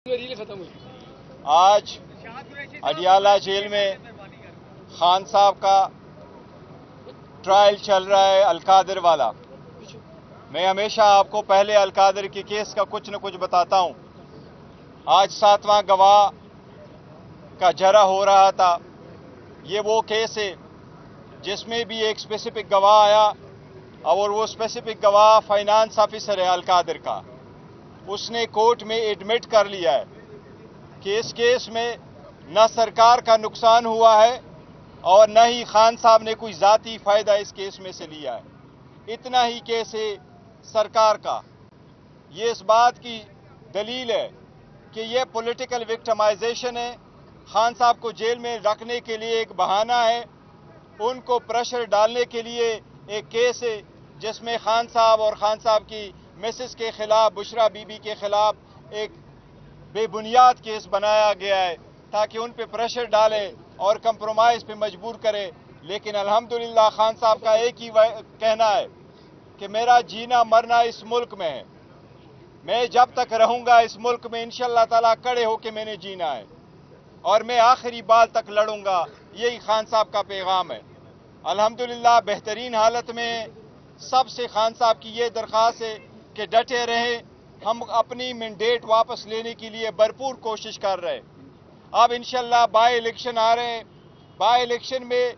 आज अडियाला जेल में खान साहब का ट्रायल चल रहा है अलकादर वाला। मैं हमेशा आपको पहले अलकादर के केस का कुछ न कुछ बताता हूं। आज 7वां गवाह का जरा हो रहा था। ये वो केस है जिसमें भी एक स्पेसिफिक गवाह आया और वो स्पेसिफिक गवाह फाइनेंस ऑफिसर है अलकादर का। उसने कोर्ट में एडमिट कर लिया है कि इस केस में न सरकार का नुकसान हुआ है और न ही खान साहब ने कोई ज़ाती फ़ायदा इस केस में से लिया है। इतना ही केस है सरकार का। ये इस बात की दलील है कि ये पॉलिटिकल विक्टिमाइजेशन है। खान साहब को जेल में रखने के लिए एक बहाना है, उनको प्रेशर डालने के लिए एक केस है जिसमें खान साहब और खान साहब की मिसेस के खिलाफ, बुशरा बीबी के खिलाफ एक बेबुनियाद केस बनाया गया है ताकि उन पे प्रेशर डाले और कंप्रोमाइज़ पे मजबूर करे। लेकिन अल्हम्दुलिल्लाह खान साहब का एक ही कहना है कि मेरा जीना मरना इस मुल्क में है, मैं जब तक रहूंगा इस मुल्क में इंशाअल्लाह ताला खड़े होके मैंने जीना है और मैं आखिरी बाल तक लड़ूंगा। यही खान साहब का पैगाम है। अल्हम्दुलिल्लाह बेहतरीन हालत में सबसे खान साहब की ये दरख्वास्त है कि डटे रहें। हम अपनी मैंडेट वापस लेने के लिए भरपूर कोशिश कर रहे हैं। अब इंशाअल्लाह बाई इलेक्शन आ रहे हैं। बाई इलेक्शन में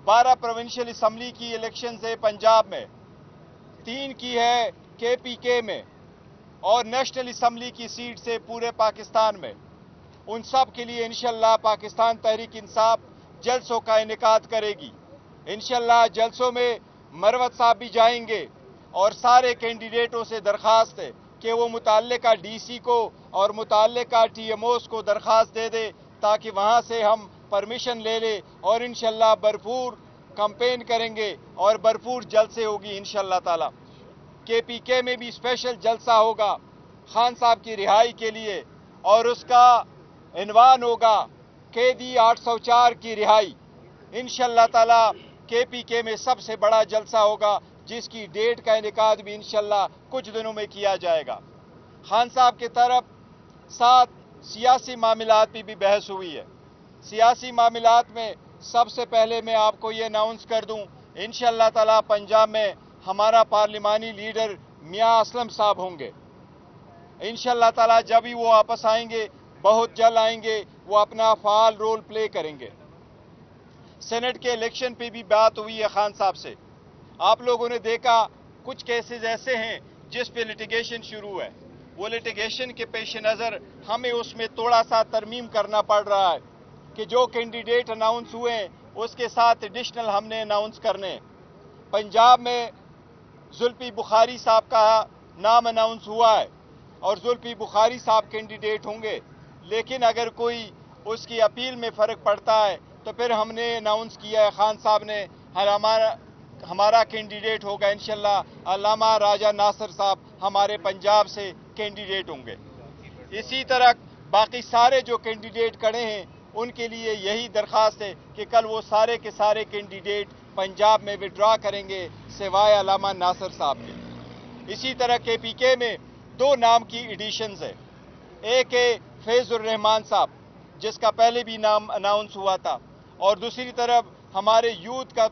12 प्रोविंशियल असम्बली की इलेक्शन है पंजाब में, 3 की है KPK में और नेशनल असम्बली की सीट से पूरे पाकिस्तान में। उन सब के लिए इंशाअल्लाह पाकिस्तान तहरीक इंसाफ जलसों का इनेकाद करेगी। इंशाअल्लाह जलसों में मरवत साहब भी जाएंगे और सारे कैंडिडेटों से दरख्वास्त है कि वो मुताल्लिका DC को और मुताल्लिका TMOs को दरख्वास्त दे दे ताकि वहाँ से हम परमिशन ले ले और इंशाअल्लाह भरपूर कैंपेन करेंगे और भरपूर जलसे होगी इंशाअल्लाह ताला। KPK में भी स्पेशल जलसा होगा खान साहब की रिहाई के लिए और उसका इन्वान होगा कैदी 804 की रिहाई। इंशाअल्लाह ताला KPK में सबसे बड़ा जलसा होगा जिसकी डेट का इनेकाद भी इंशाअल्लाह कुछ दिनों में किया जाएगा। खान साहब की तरफ साथ सियासी मामलात पे भी बहस हुई है। सियासी मामलात में सबसे पहले मैं आपको ये अनाउंस कर दूं, इंशाअल्लाह ताला पंजाब में हमारा पार्लिमानी लीडर मियां असलम साहब होंगे। इंशाअल्लाह ताला जब ही वो वापस आएंगे, बहुत जल्द आएंगे, वो अपना फाल रोल प्ले करेंगे। सेनेट के इलेक्शन पे भी बात हुई है खान साहब से। आप लोगों ने देखा कुछ केसेस ऐसे हैं जिस पे लिटिगेशन शुरू है। वो लिटिगेशन के पेश नज़र हमें उसमें थोड़ा सा तरमीम करना पड़ रहा है कि जो कैंडिडेट अनाउंस हुए हैं उसके साथ एडिशनल हमने अनाउंस करने। पंजाब में जुल्फी बुखारी साहब का नाम अनाउंस हुआ है और जुल्फी बुखारी साहब कैंडिडेट होंगे, लेकिन अगर कोई उसकी अपील में फ़र्क पड़ता है तो फिर हमने अनाउंस किया है, खान साहब ने हमारा कैंडिडेट होगा इंशाअल्लाह अल्लामा राजा नासिर साहब हमारे पंजाब से कैंडिडेट होंगे। इसी तरह बाकी सारे जो कैंडिडेट खड़े हैं उनके लिए यही दरख्वास्त है कि कल वो सारे के सारे कैंडिडेट पंजाब में विड्रॉ करेंगे सिवाय अल्लामा नासिर साहब के। इसी तरह KPK में 2 नाम की एडिशंस है। एक है फैजुर रहमान साहब जिसका पहले भी नाम अनाउंस हुआ था और दूसरी तरफ हमारे यूथ का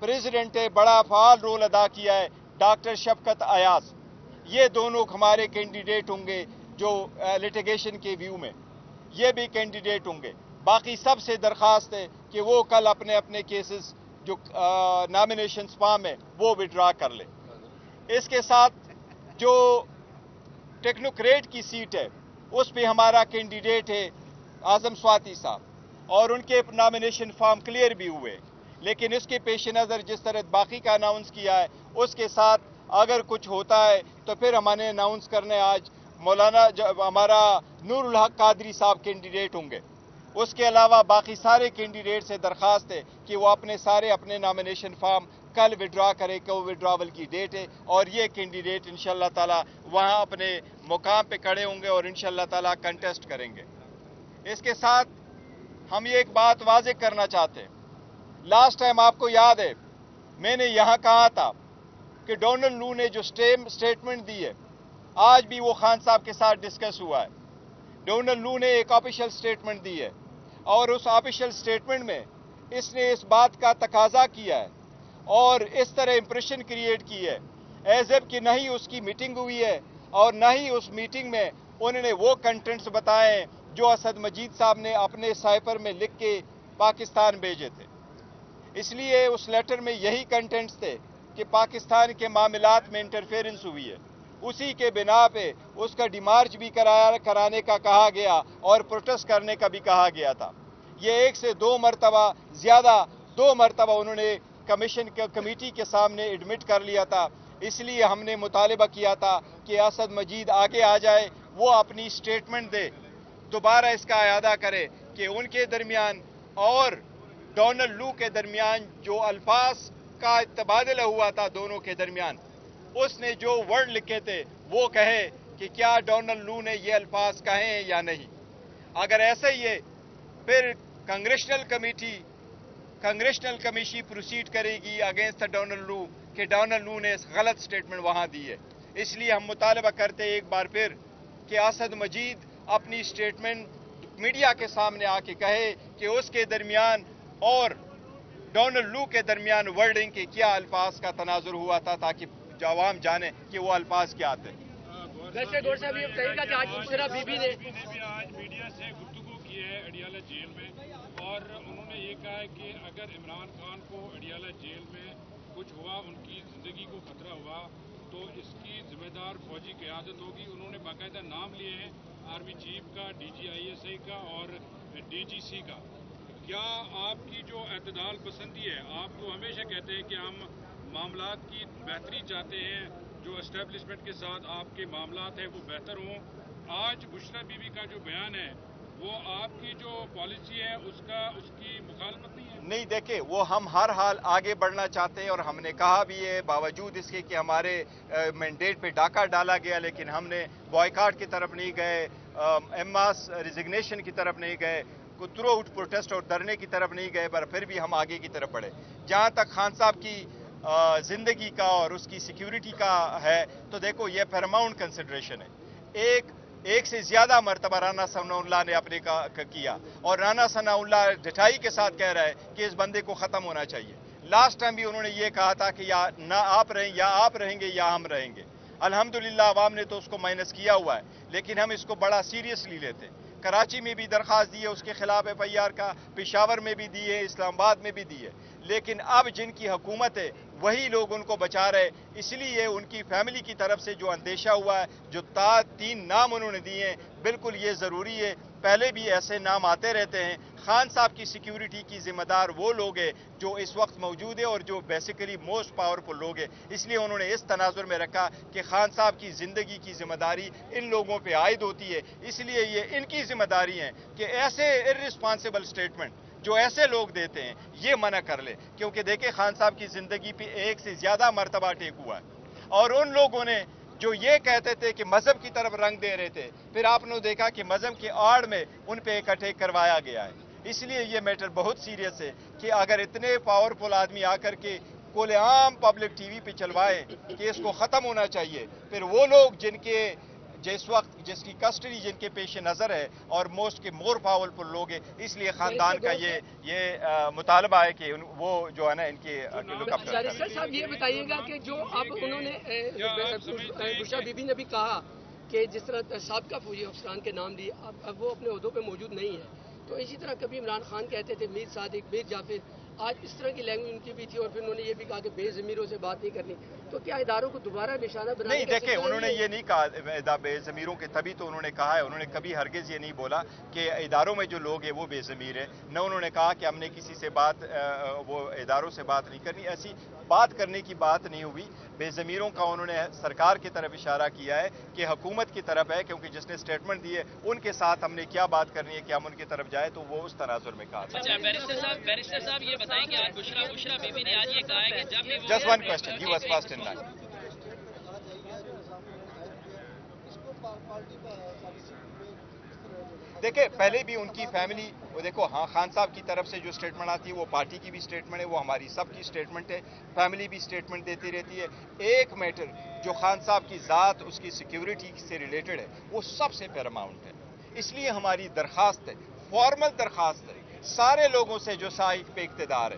प्रेसिडेंट है, बड़ा फाल रोल अदा किया है, डॉक्टर शफकत अयाज। ये दोनों हमारे कैंडिडेट होंगे जो लिटिगेशन के व्यू में ये भी कैंडिडेट होंगे। बाकी सबसे दरख्वास्त है कि वो कल अपने अपने केसेस जो नॉमिनेशन फॉर्म है वो विड्रॉ कर ले। इसके साथ जो टेक्नोक्रेट की सीट है उस पे हमारा कैंडिडेट है आजम स्वाति साहब और उनके नॉमिनेशन फॉर्म क्लियर भी हुए, लेकिन इसके पेश नज़र जिस तरह बाकी का अनाउंस किया है उसके साथ अगर कुछ होता है तो फिर हमने अनाउंस करने आज मौलाना हमारा नूरुल हक कादरी साहब कैंडिडेट होंगे। उसके अलावा बाकी सारे कैंडिडेट से दरख्वास्त है कि वो अपने नॉमिनेशन फॉर्म कल विड्रॉ करे कि वो विड्रॉवल की डेट है और ये कैंडिडेट इंशाअल्लाह ताला वहाँ अपने मुकाम पे खड़े होंगे और इंशाअल्लाह ताला कंटेस्ट करेंगे। इसके साथ हम ये एक बात वाज़ेह करना चाहते हैं। लास्ट टाइम आपको याद है मैंने यहाँ कहा था कि डोनाल्ड लू ने जो स्टेटमेंट दी है आज भी वो खान साहब के साथ डिस्कस हुआ है। डोनाल्ड लू ने एक ऑफिशियल स्टेटमेंट दी है और उस ऑफिशियल स्टेटमेंट में इसने इस बात का तकाजा किया है और इस तरह इंप्रेशन क्रिएट की है एज इफ कि न ही उसकी मीटिंग हुई है और न ही उस मीटिंग में उन्होंने वो कंटेंट्स बताए जो असद मजीद साहब ने अपने साइफर में लिख के पाकिस्तान भेजे थे। इसलिए उस लेटर में यही कंटेंट्स थे कि पाकिस्तान के मामलात में इंटरफेरेंस हुई है। उसी के बिना पे उसका डिमार्च भी कराने का कहा गया और प्रोटेस्ट करने का भी कहा गया था। ये एक से दो मरतबा ज़्यादा 2 मरतबा उन्होंने कमेटी के सामने एडमिट कर लिया था। इसलिए हमने मुतालिबा किया था कि असद मजीद आगे आ जाए, वो अपनी स्टेटमेंट दे, दोबारा इसका अयादा करे कि उनके दरमियान और डोनाल्ड लू के दरमियान जो अल्फाज का तबादला हुआ था दोनों के दरमियान, उसने जो वर्ड लिखे थे वो कहे कि क्या डोनाल्ड लू ने ये अल्फाज कहे हैं या नहीं। अगर ऐसा ही है फिर कांग्रेशनल कमेटी प्रोसीड करेगी अगेंस्ट डोनाल्ड लू कि डोनाल्ड लू ने गलत स्टेटमेंट वहां दी है। इसलिए हम मुतालबा करते हैं एक बार फिर कि असद मजीद अपनी स्टेटमेंट मीडिया के सामने आके कहे कि उसके दरमियान और डोनाल्ड लू के दरमियान वर्डिंग के क्या अल्फाज का तनाजुर हुआ था ताकि आवाम जाने कि वो अल्फाज क्या थे। वैसे गौर साहब ये बताइएगा कि आज बुशरा बीबी ने भी आज मीडिया से गुफ्तगू की है अडियाला जेल में और उन्होंने ये कहा है कि अगर इमरान खान को अडियाला जेल में कुछ हुआ, उनकी जिंदगी को खतरा हुआ, तो इसकी जिम्मेदार फौजी क़यादत होगी। उन्होंने बाकायदा नाम लिए हैं आर्मी चीफ का, DGISI का और DGC का। क्या आपकी जो एतदाल पसंदी है, आप तो हमेशा कहते हैं कि हम मामलात की बेहतरी चाहते हैं, जो एस्टेब्लिशमेंट के साथ आपके मामलात हैं वो बेहतर हों। आज बुशरा बीबी का जो बयान है वो आपकी जो पॉलिसी है उसकी मुखालफत नहीं है? नहीं, देखे वो हम हर हाल आगे बढ़ना चाहते हैं और हमने कहा भी है, बावजूद इसके कि हमारे मैंडेट पे डाका डाला गया, लेकिन हमने बॉयकाट की तरफ नहीं गए, एमास रिजिग्नेशन की तरफ नहीं गए, थ्रू आउट प्रोटेस्ट और धरने की तरफ नहीं गए, पर फिर भी हम आगे की तरफ बढ़े। जहां तक खान साहब की जिंदगी का और उसकी सिक्योरिटी का है तो देखो ये पैरामाउंट कंसिडरेशन है। एक से ज्यादा मरतबा राना सनाउल्लाह ने अपने का किया और राना सनाउल्लाह ढिठाई के साथ कह रहा है कि इस बंदे को खत्म होना चाहिए। लास्ट टाइम भी उन्होंने ये कहा था कि या ना आप रहें या आप रहेंगे या हम रहेंगे। अल्हम्दुलिल्लाह अवाम ने तो उसको माइनस किया हुआ है, लेकिन हम इसको बड़ा सीरियसली लेते हैं। कराची में भी दरख्वास्त दी है उसके खिलाफ FIR का, पेशावर में भी दी है, इस्लामाबाद में भी दी है, लेकिन अब जिनकी हुकूमत है वही लोग उनको बचा रहे। इसलिए उनकी फैमिली की तरफ से जो अंदेशा हुआ है, जो 3 नाम उन्होंने दिए हैं, बिल्कुल ये ज़रूरी है। पहले भी ऐसे नाम आते रहते हैं। खान साहब की सिक्योरिटी की जिम्मेदार वो लोग हैं जो इस वक्त मौजूद है और जो बेसिकली मोस्ट पावरफुल लोग हैं। इसलिए उन्होंने इस तनाजुर में रखा कि खान साहब की जिंदगी की जिम्मेदारी इन लोगों पे आयद होती है। इसलिए ये इनकी जिम्मेदारी है कि ऐसे इर्रिस्पॉन्सिबल स्टेटमेंट जो ऐसे लोग देते हैं ये मना कर ले, क्योंकि देखे खान साहब की जिंदगी पे एक से ज्यादा मरतबा अटैक हुआ है और उन लोगों ने जो ये कहते थे कि मजहब की तरफ रंग दे रहे थे, फिर आपने देखा कि मजहब की आड़ में उन पे एक अटैक करवाया गया है। इसलिए ये मैटर बहुत सीरियस है कि अगर इतने पावरफुल आदमी आकर के खुलेआम पब्लिक TV पे चलवाए कि इसको खत्म होना चाहिए, फिर वो लोग जिस वक्त जिसकी कस्टडी जिनके पेश नजर है और मोस्ट के मोर पावरफुल लोग हैं, इसलिए खानदान का ये मुतालबा है कि वो जो है ना इनके लुकअप सर साहब ये बताइएगा कि जो अब उन्होंने बुशरा बीबी ने भी कहा कि जिस तरह साबका फौजी अफसरान के नाम लिए, अब वो अपने ओहदों पे मौजूद नहीं है, तो इसी तरह कभी इमरान खान कहते थे मीर सादिक, मीर जाफिर, आज इस तरह की लैंग्वेज उनकी भी थी और फिर उन्होंने ये भी कहा कि बेज़मीरों से बात नहीं करनी। तो क्या इदारों को दोबारा निशाना बनाने नहीं, देखे उन्होंने ये नहीं कहा बेज़मीरों के, तभी तो उन्होंने कहा है, उन्होंने कभी हरगिज ये नहीं बोला कि इदारों में जो लोग हैं वो बेज़मीर है। न उन्होंने कहा कि हमने किसी से वो इदारों से बात नहीं करनी, ऐसी बात करने की बात नहीं हुई। बेज़मीरों का उन्होंने सरकार की तरफ इशारा किया है कि हुकूमत की तरफ है, क्योंकि जिसने स्टेटमेंट दी है उनके साथ हमने क्या बात करनी है कि हम उनकी तरफ जाए, तो वो उस तनाजुर में कहा। अच्छा, बैरिस्टर साहब ये बताएं कि आज बुशरा बीबी ने आज ये कहा है कि जब भी just one question, he was first in line. देखिए पहले भी उनकी फैमिली, वो देखो हाँ, खान साहब की तरफ से जो स्टेटमेंट आती है वो पार्टी की भी स्टेटमेंट है, वो हमारी सबकी स्टेटमेंट है, फैमिली भी स्टेटमेंट देती रहती है। एक मैटर जो खान साहब की ज़ात, उसकी सिक्योरिटी से रिलेटेड है, वो सबसे पैरामाउंट है। اس لیے ہماری درخواست ہے، فارمل درخواست ہے سارے لوگوں سے جو سائق پہ اقتدار ہے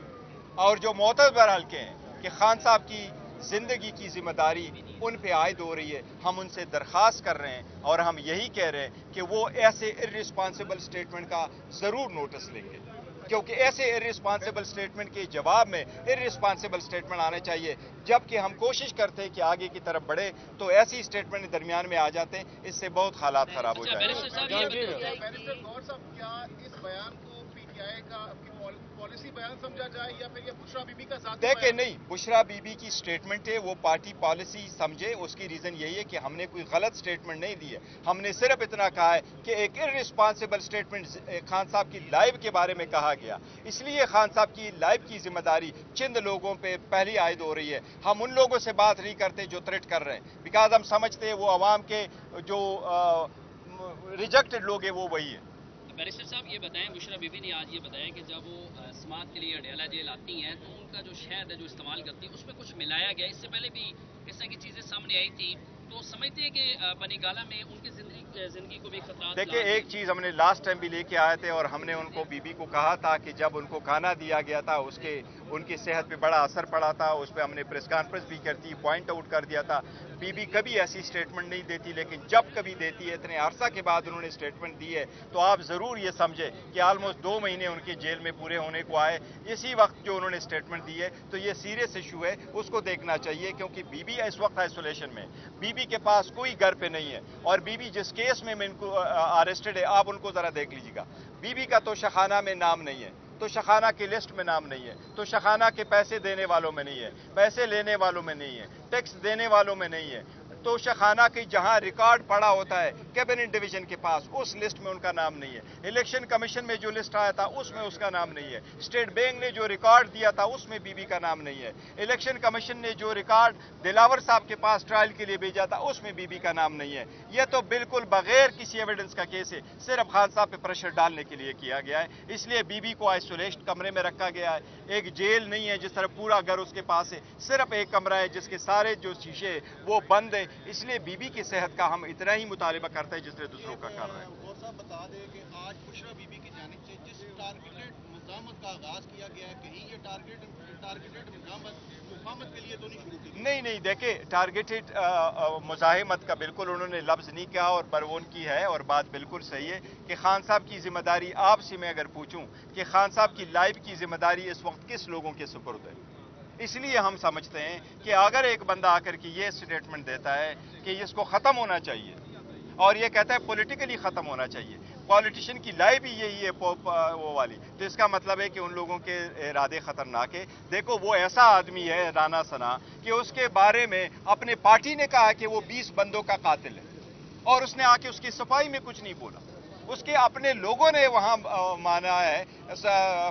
اور جو معتبر حلقے ہیں کہ خان صاحب کی زندگی کی ذمہ داری ان پہ عائد ہو رہی ہے. ہم ان سے درخواست کر رہے ہیں اور ہم یہی کہہ رہے ہیں کہ وہ ایسے ارریسپانسبل سٹیٹمنٹ کا ضرور نوٹس لیں گے، کیونکہ ایسے ارریسپانسبل سٹیٹمنٹ کے جواب میں ارریسپانسبل سٹیٹمنٹ آنے چاہیے. جبکہ ہم کوشش کرتے ہیں کہ آگے کی طرف بڑھے تو ایسی سٹیٹمنٹ درمیان میں آ جاتے ہیں، اس سے بہت حالات خراب ہو جائیں گے. بیرسٹر صاحب یہ بیرسٹر گور صاحب، کیا اس بیان کو پی ٹی آئی کا پالیسی بیان سمجھا جائے یا پھر یہ بشرا بی بی کا ذاتی دیکھیں بیان؟ نہیں، بشرا بی بی کی سٹیٹمنٹ ہے، وہ پارٹی پالیسی سمجھے. اس کی ریزن یہی ہے کہ ہم نے کوئی غلط سٹیٹمنٹ نہیں دی ہے. ہم نے صرف اتنا کہا ہے کہ ایک ارریسپانسبل سٹیٹمنٹ خان صاحب کی لائف کے بارے میں کہا گیا، اس لیے خان صاحب کی لائف کی ذمہ داری چند لوگوں پہ پہلی عائد ہو رہی ہے. ہم ان لوگوں سے بات نہیں کرتے جو تھریٹ کر رہے ہیں، بیکاز ہم سمجھتے ہیں وہ عوام کے جو ریجیکٹڈ لوگ ہیں وہ وہی ہیں. بیرسٹر صاحب یہ بتائیں، بشرا بی بی نے آج یہ بتایا کہ جب وہ سماعت کے لیے اڈیالہ جیل آتی ہیں تو ان کا جو شہد ہے جو استعمال کرتی ہیں اس میں کچھ ملایا گیا. اس سے پہلے بھی اس طرح کی چیزیں سامنے آئی تھی، تو سمجھتے ہیں کہ بنی گالہ میں ان کی زندگی کو بھی خطرات. دیکھیں ایک چیز ہم نے لاسٹ ٹائم بھی لے کے آئے تھے اور ہم نے ان کو بی بی کو کہا تھا کہ جب ان کو کھانا دیا گیا تھا ان کی صحت پہ بڑا اثر پڑا تھا. اس پہ ہم نے پریس کانفرنس بھی کرتی، پوائنٹ آؤٹ کر دیا تھا. بی بی کبھی ایسی سٹیٹمنٹ نہیں دیتی، لیکن جب کبھی دیتی ہے اتنے عرصہ کے بعد انہوں نے سٹیٹمنٹ دی ہے تو آپ ضرور یہ سمجھے کہ آلموسٹ 2 مہینے ان کے جیل میں پورے ہونے کو آئے. اسی وقت جو انہوں نے سٹیٹمنٹ دی ہے تو یہ سیریس ایشو ہے، اس کو دیکھنا چاہیے. کیونکہ بی بی اس وقت آئسولیشن میں، بی بی کے پاس کوئی گھر پہ نہیں ہے اور بی بی جس کیس میں ان کو اریسٹڈ ہے آپ ان کو ذرا دیکھ لیجیے گا. بی بی کا تو شخانہ میں نام نہیں ہے، تو شخانہ کی لسٹ میں نام نہیں ہے، تو شخانہ کے پیسے دینے والوں میں نہیں ہے، پیسے لینے والوں میں نہیں ہے، ٹیکس دینے والوں میں نہیں ہے. تو شخانہ کی جہاں ریکارڈ پڑا ہوتا ہے کیبنٹ ڈویژن کے پاس اس لسٹ میں ان کا نام نہیں ہے. الیکشن کمیشن میں جو لسٹ آیا تھا اس میں اس کا نام نہیں ہے. اسٹیٹ بینک نے جو ریکارڈ دیا تھا اس میں بی بی کا نام نہیں ہے. الیکشن کمیشن نے جو ریکارڈ دلاور صاحب کے پاس ٹرائل کے لیے بھیجا تھا اس میں بی بی کا نام نہیں ہے. یہ تو بالکل بغیر کسی ایویڈنس کا کیس ہے، صرف خان صاحب پہ پریشر ڈالنے کے لیے کیا گیا ہے. اس لیے بی بی کو آئسولیشن کمرے میں رکھا گیا ہے. ایک جیل نہیں ہے جس طرح پورا گھر اس کے پاس ہے، صرف ایک کمرہ ہے جس کے سارے جو شیشے وہ بند ہے. اس لیے بی بی کی صحت کا ہم اتنا ہی مطالبہ کرتے ہیں جس طرح دوسروں کا کر رہے ہیں. غور صاحب بتا دیں کہ آج بشرا بی بی کی جانب سے جس ٹارگیٹڈ مزاحمت کا آغاز کیا گیا ہے، کہیں یہ ٹارگیٹڈ مزاحمت کے لیے تو نہیں شروع کی؟ نہیں دیکھیں ٹارگیٹڈ مزاحمت کا بالکل انہوں نے لفظ نہیں کہا اور برون کی ہے اور بات بالکل صحیح ہے کہ خان صاحب کی ذمہ داری آپ سے میں اگر پوچھوں کہ خان صاحب کی لائف کی ذمہ داری اس وقت کس لوگوں کے سپرد ہے. اس لیے ہم سمجھتے ہیں کہ اگر ایک بندہ آ کر کے یہ سٹیٹمنٹ دیتا ہے کہ اس کو ختم ہونا چاہیے اور یہ کہتا ہے پولیٹیکلی ختم ہونا چاہیے، پولیٹیشین کی لائف بھی یہی ہے وہ والی، تو اس کا مطلب ہے کہ ان لوگوں کے ارادے خطرناک ہے. دیکھو وہ ایسا آدمی ہے رانا ثنا کہ اس کے بارے میں اپنے پارٹی نے کہا کہ وہ 20 بندوں کا قاتل ہے اور اس نے آ کے اس کی صفائی میں کچھ نہیں بولا. اس کے اپنے لوگوں نے وہاں مانا ہے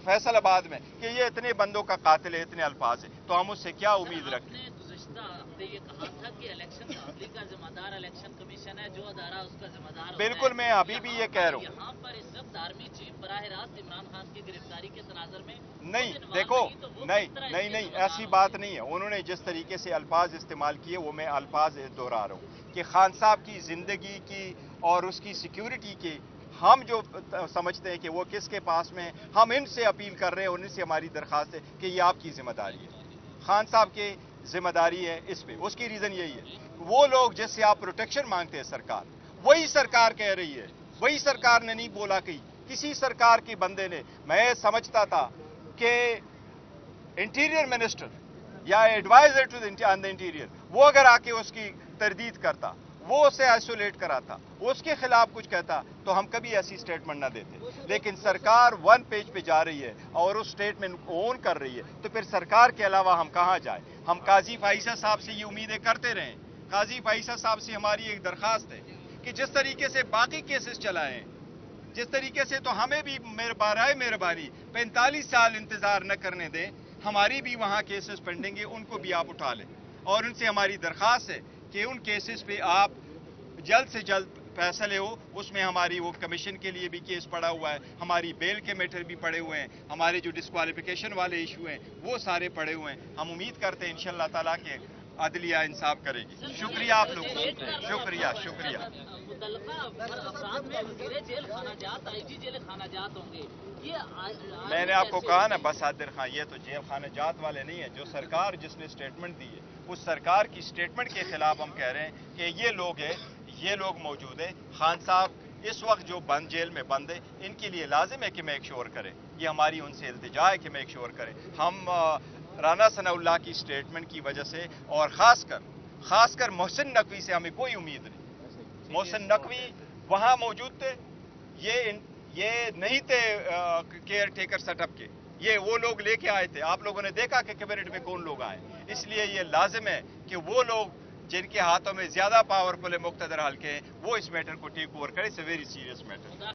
فیصل آباد میں کہ یہ اتنے بندوں کا قاتل ہے، اتنے الفاظ ہیں. تو ہم اس سے کیا امید رکھتے ہیں؟ گزشتہ ہفتے یہ کہا تھا کہ الیکشن اسمبلی کا ذمہ دار الیکشن کمیشن ہے، جو ادارہ اس کا ذمہ دار ہوتا ہے. بالکل میں ابھی بھی یہ کہہ رہا ہوں. یہاں پر اس وقت آرمی چیف براہ راست عمران خان کی گرفتاری کے تناظر میں نہیں دیکھو نہیں ایسی بات نہیں ہے. انہوں نے جس طریقے سے الفاظ استعمال کیے وہ میں الفاظ دہرا رہا ہوں کہ خان صاحب کی زندگی کی اور اس کی سیکیورٹی کی ہم جو سمجھتے ہیں کہ وہ کس کے پاس میں، ہم ان سے اپیل کر رہے ہیں اور ان سے ہماری درخواست ہے کہ یہ آپ کی ذمہ داری ہے. خان صاحب کی ذمہ داری ہے اس پہ. اس کی ریزن یہی ہے وہ لوگ جس سے آپ پروٹیکشن مانگتے ہیں سرکار، وہی سرکار کہہ رہی ہے، وہی سرکار نے نہیں بولا کہ کسی سرکار کے بندے نے. میں سمجھتا تھا کہ انٹیریئر منسٹر یا ایڈوائزر ٹو دا انٹیریئر وہ اگر آ کے اس کی تردید کرتا، وہ اسے آئسولیٹ کراتا، اس کے خلاف کچھ کہتا تو ہم کبھی ایسی سٹیٹمنٹ نہ دیتے. لیکن سرکار 1 پیج پہ جا رہی ہے اور اس سٹیٹمنٹ اون کر رہی ہے تو پھر سرکار کے علاوہ ہم کہاں جائیں؟ ہم قاضی فائزہ صاحب سے یہ امیدیں کرتے رہیں. قاضی فائزہ صاحب سے ہماری ایک درخواست ہے کہ جس طریقے سے باقی کیسز چلائیں، جس طریقے سے تو ہمیں بھی برائے مہربانی 45 سال انتظار نہ کرنے دیں. ہماری بھی وہاں کیسز پینڈنگ ہیں، ان کو بھی آپ اٹھا لیں اور ان سے ہماری درخواست ہے کہ ان کیسز پہ آپ جلد سے جلد فیصلے ہو. اس میں ہماری وہ کمیشن کے لیے بھی کیس پڑا ہوا ہے، ہماری بیل کے میٹر بھی پڑے ہوئے ہیں، ہمارے جو ڈسکوالیفیکیشن والے ایشو ہیں وہ سارے پڑے ہوئے ہیں. ہم امید کرتے ہیں انشاءاللہ تعالیٰ کہ عدلیہ انصاف کرے گی. شکریہ آپ لوگوں کا، شکریہ. متعلقہ افراد میں وزیر جیل خانہ جات آئی جی جیل خانہ جات ہوں گے. میں نے آپ کو کہا نا بس صادر خان یہ تو جیل خانہ جات والے نہیں ہیں. جو سرکار جس نے اسٹیٹمنٹ دی ہے اس سرکار کی اسٹیٹمنٹ کے خلاف ہم کہہ رہے ہیں کہ یہ لوگ موجود ہیں. خان صاحب اس وقت جو بند جیل میں بند ہیں ان کے لیے لازم ہے کہ میک شور کریں. یہ ہماری ان سے التجا ہے کہ میک شور کریں. ہم رانا ثناء اللہ کی اسٹیٹمنٹ کی وجہ سے اور خاص کر محسن نقوی سے ہمیں کوئی امید نہیں. محسن نقوی وہاں موجود تھے. یہ نہیں تھے کیئر ٹیکر سیٹ اپ کے. یہ وہ لوگ لے کے آئے تھے. آپ لوگوں نے دیکھا کہ کیبنٹ میں کون لوگ آئے. اس لیے یہ لازم ہے کہ وہ لوگ جن کے ہاتھوں میں زیادہ پاورفل مقتدر حلقے ہیں وہ اس میٹر کو ٹیک اوور کریں. It's a very serious metre.